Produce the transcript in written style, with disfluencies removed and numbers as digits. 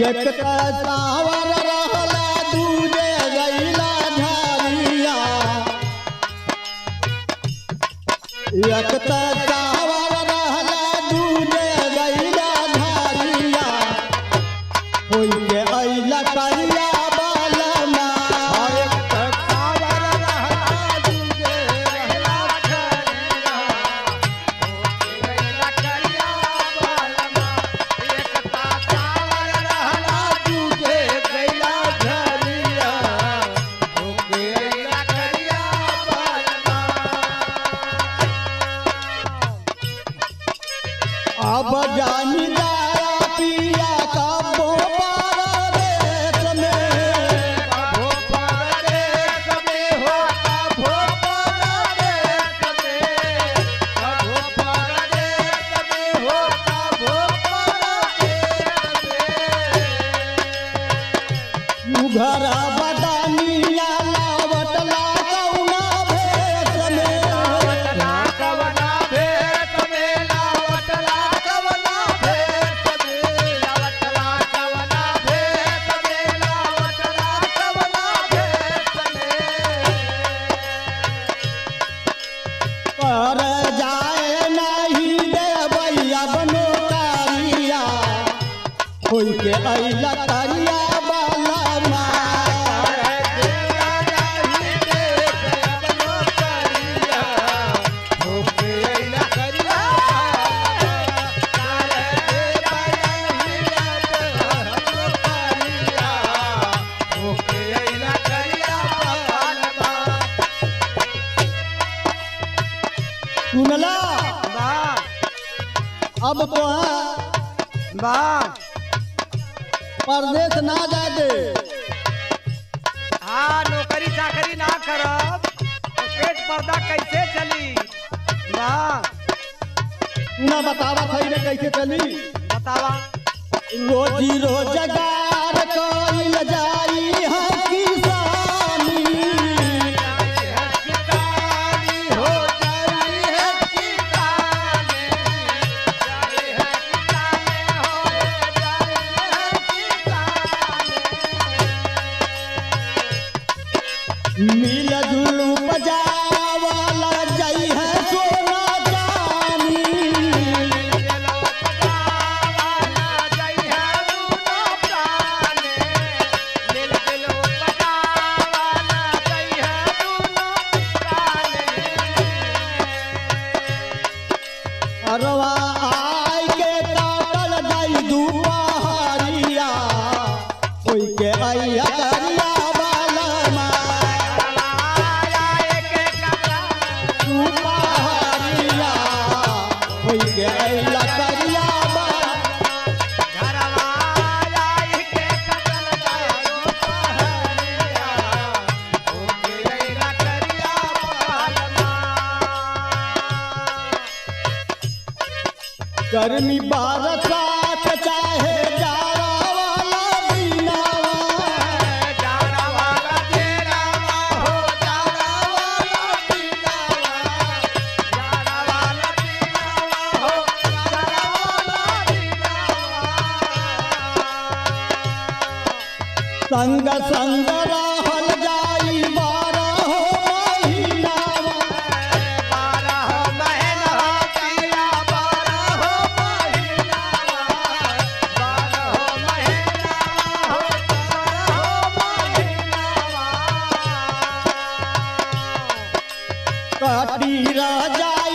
एक सावर रहला दूजे गैला झारिया, एक सावर रहला दूजे गैला झारिया, होई के अइला करिया बालमा। अब जानी दाया पिया कबो परदेस में, कबो परदेस में हो, कबो परदेस में, कबो परदेस में हो, कबो परदेस में। घर बदानिया लावटला कौना भेस में, लावटला कवना भेस में, लावटला कवना भेस में, लावटला कवना भेस में, लावटला कवना भेस में। पर जाए नहीं देवैया बनो कारिया, होई के अइला करिया बालमा। सुनला अब तो परदेश ना जाए दे, हाँ नौकरी चाकरी ना करब तो पेट पर्दा कैसे चली। वाह ना बतावा थई ने कैसे चली। बतावा। रोजी रोजगार कइल जाई है किसानी, किसानी हो जाई है किसानी, जाई है किसानी हो जाई है किसानी। मिल जुल उपजावाला जाई है सोना चानी, अरवा आय के काटल जाई दुपहरिया, होई के अइया करिया बालमा। दुपहरिया होई के अइला करिया बालमा। गर्मी बरसात चाहे जाड़ा वाला दिनावा, जाड़ा वाला दिनावा हो, जाड़ा वाला दिनावा, जाड़ा वाला दिनावा हो, जाड़ा वाला दिनावा। संग संग रहल जाई 12 महीनावा, 12 महीना पिया, 12 महीनावा, 12 महीनावा हो, 12 महीनावा। कटी रह जाई